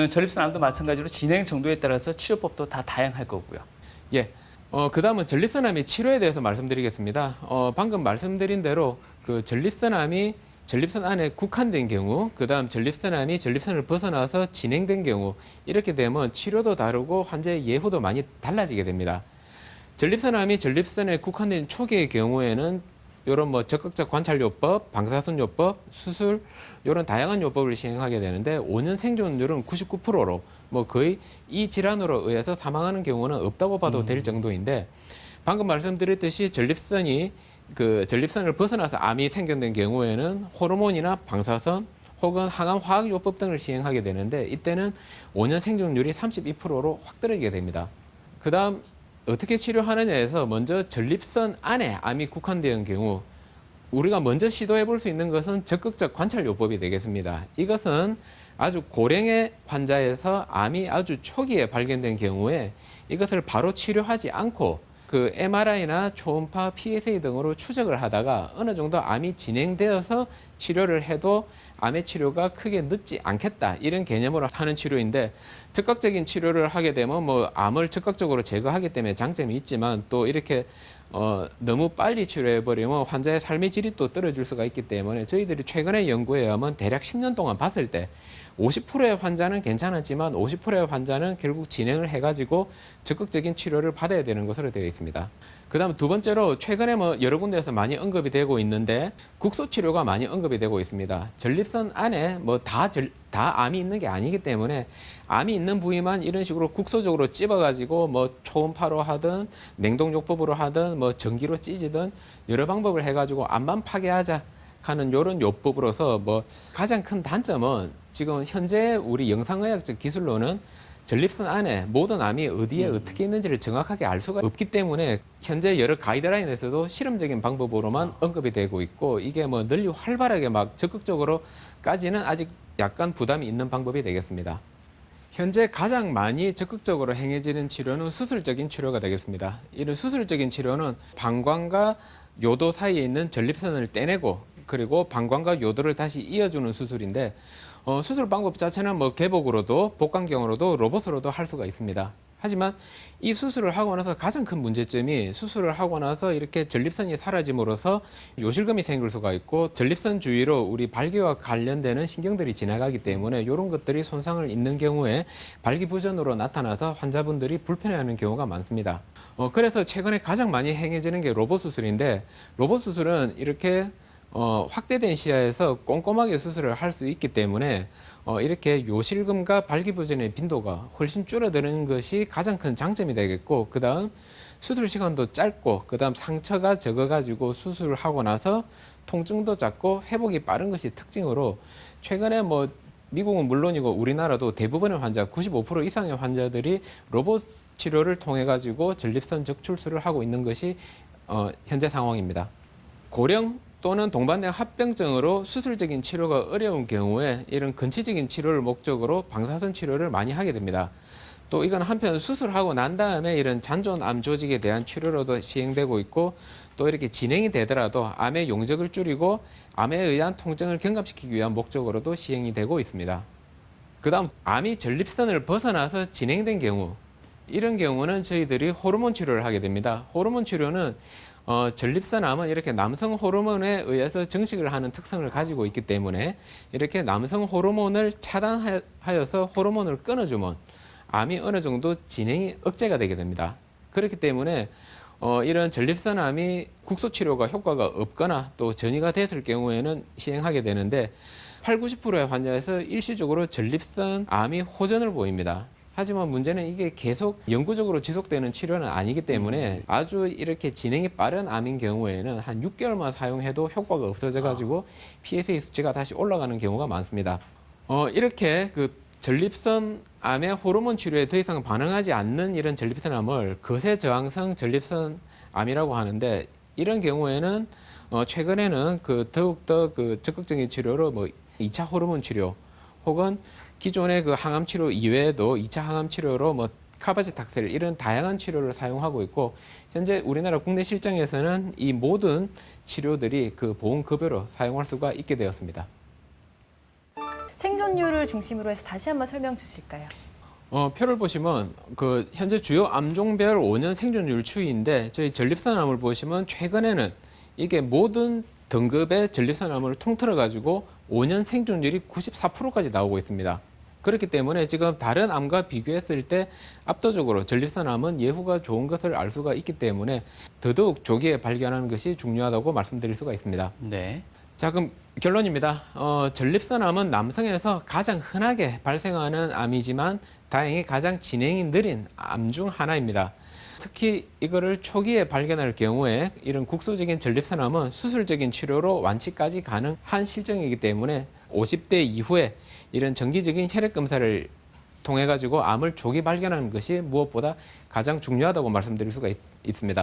전립선암도 마찬가지로 진행 정도에 따라서 치료법도 다 다양할 거고요. 예. 그다음은 전립선암의 치료에 대해서 말씀드리겠습니다. 방금 말씀드린 대로 그 전립선암이 전립선 안에 국한된 경우, 그다음 전립선암이 전립선을 벗어나서 진행된 경우, 이렇게 되면 치료도 다르고 환자의 예후도 많이 달라지게 됩니다. 전립선암이 전립선에 국한된 초기의 경우에는 이런 뭐 적극적 관찰요법, 방사선요법, 수술 이런 다양한 요법을 시행하게 되는데 5년 생존율은 99%로 뭐 거의 이 질환으로 의해서 사망하는 경우는 없다고 봐도 될 정도인데 방금 말씀드렸듯이 전립선을 벗어나서 암이 생겨난 경우에는 호르몬이나 방사선 혹은 항암 화학요법 등을 시행하게 되는데 이때는 5년 생존율이 32%로 확 떨어지게 됩니다. 그다음 어떻게 치료하느냐에서 먼저 전립선 안에 암이 국한된 경우 우리가 먼저 시도해 볼 수 있는 것은 적극적 관찰요법이 되겠습니다. 이것은 아주 고령의 환자에서 암이 아주 초기에 발견된 경우에 이것을 바로 치료하지 않고 그 MRI나 초음파, PSA 등으로 추적을 하다가 어느 정도 암이 진행되어서 치료를 해도 암의 치료가 크게 늦지 않겠다 이런 개념으로 하는 치료인데 즉각적인 치료를 하게 되면 뭐 암을 즉각적으로 제거하기 때문에 장점이 있지만 또 이렇게 너무 빨리 치료해버리면 환자의 삶의 질이 또 떨어질 수가 있기 때문에 저희들이 최근에 연구에 의하면 대략 10년 동안 봤을 때 50%의 환자는 괜찮았지만 50%의 환자는 결국 진행을 해가지고 적극적인 치료를 받아야 되는 것으로 되어 있습니다. 그다음 두 번째로 최근에 뭐 여러 군데에서 많이 언급이 되고 있는데 국소 치료가 많이 언급이 되고 있습니다. 전립선 안에 뭐 다 암이 있는 게 아니기 때문에 암이 있는 부위만 이런 식으로 국소적으로 찝어가지고 뭐 초음파로 하든 냉동요법으로 하든 뭐 전기로 찌지든 여러 방법을 해가지고 암만 파괴하자 하는 이런 요법으로서 뭐 가장 큰 단점은 지금 현재 우리 영상의학적 기술로는 전립선 안에 모든 암이 어디에 어떻게 있는지를 정확하게 알 수가 없기 때문에 현재 여러 가이드라인에서도 실험적인 방법으로만 언급이 되고 있고 이게 뭐 널리 활발하게 막 적극적으로까지는 아직 약간 부담이 있는 방법이 되겠습니다. 현재 가장 많이 적극적으로 행해지는 치료는 수술적인 치료가 되겠습니다. 이런 수술적인 치료는 방광과 요도 사이에 있는 전립선을 떼내고 그리고 방광과 요도를 다시 이어주는 수술인데 수술 방법 자체는 뭐 개복으로도 복강경으로도 로봇으로도 할 수가 있습니다. 하지만 이 수술을 하고 나서 가장 큰 문제점이 수술을 하고 나서 이렇게 전립선이 사라짐으로써 요실금이 생길 수가 있고 전립선 주위로 우리 발기와 관련되는 신경들이 지나가기 때문에 이런 것들이 손상을 입는 경우에 발기부전으로 나타나서 환자분들이 불편해하는 경우가 많습니다. 그래서 최근에 가장 많이 행해지는 게 로봇 수술인데 로봇 수술은 이렇게 확대된 시야에서 꼼꼼하게 수술을 할 수 있기 때문에 이렇게 요실금과 발기부전의 빈도가 훨씬 줄어드는 것이 가장 큰 장점이 되겠고 그다음 수술 시간도 짧고 그다음 상처가 적어가지고 수술을 하고 나서 통증도 작고 회복이 빠른 것이 특징으로 최근에 뭐 미국은 물론이고 우리나라도 대부분의 환자 95% 이상의 환자들이 로봇 치료를 통해 가지고 전립선 적출술을 하고 있는 것이 현재 상황입니다. 고령 또는 동반된 합병증으로 수술적인 치료가 어려운 경우에 이런 근치적인 치료를 목적으로 방사선 치료를 많이 하게 됩니다. 또 이건 한편 수술하고 난 다음에 이런 잔존암 조직에 대한 치료로도 시행되고 있고 또 이렇게 진행이 되더라도 암의 용적을 줄이고 암에 의한 통증을 경감시키기 위한 목적으로도 시행이 되고 있습니다. 그다음 암이 전립선을 벗어나서 진행된 경우 이런 경우는 저희들이 호르몬 치료를 하게 됩니다. 호르몬 치료는 전립선암은 이렇게 남성 호르몬에 의해서 증식을 하는 특성을 가지고 있기 때문에 이렇게 남성 호르몬을 차단하여서 호르몬을 끊어주면 암이 어느 정도 진행이 억제가 되게 됩니다. 그렇기 때문에 이런 전립선암이 국소 치료가 효과가 없거나 또 전이가 됐을 경우에는 시행하게 되는데 80~90%의 환자에서 일시적으로 전립선암이 호전을 보입니다. 하지만 문제는 이게 계속 영구적으로 지속되는 치료는 아니기 때문에 아주 이렇게 진행이 빠른 암인 경우에는 한 6개월만 사용해도 효과가 없어져 가지고 PSA 수치가 다시 올라가는 경우가 많습니다. 이렇게 그 전립선 암의 호르몬 치료에 더 이상 반응하지 않는 이런 전립선암을 거세 저항성 전립선암이라고 하는데 이런 경우에는 최근에는 그 더욱더 그 적극적인 치료로 뭐 2차 호르몬 치료 혹은 기존의 그 항암 치료 이외에도 2차 항암 치료로 뭐 카바지탁셀 이런 다양한 치료를 사용하고 있고 현재 우리나라 국내 실정에서는 이 모든 치료들이 그 보험급여로 사용할 수가 있게 되었습니다. 생존율을 중심으로 해서 다시 한번 설명 주실까요? 표를 보시면 그 현재 주요 암종별 5년 생존율 추이인데 저희 전립선암을 보시면 최근에는 이게 모든 등급의 전립선암을 통틀어 가지고 5년 생존율이 94%까지 나오고 있습니다. 그렇기 때문에 지금 다른 암과 비교했을 때 압도적으로 전립선암은 예후가 좋은 것을 알 수가 있기 때문에 더더욱 조기에 발견하는 것이 중요하다고 말씀드릴 수가 있습니다. 네. 자, 그럼 결론입니다. 전립선암은 남성에서 가장 흔하게 발생하는 암이지만 다행히 가장 진행이 느린 암 중 하나입니다. 특히 이거를 초기에 발견할 경우에 이런 국소적인 전립선암은 수술적인 치료로 완치까지 가능한 실정이기 때문에 50대 이후에 이런 정기적인 혈액 검사를 통해 가지고 암을 조기 발견하는 것이 무엇보다 가장 중요하다고 말씀드릴 수가 있습니다.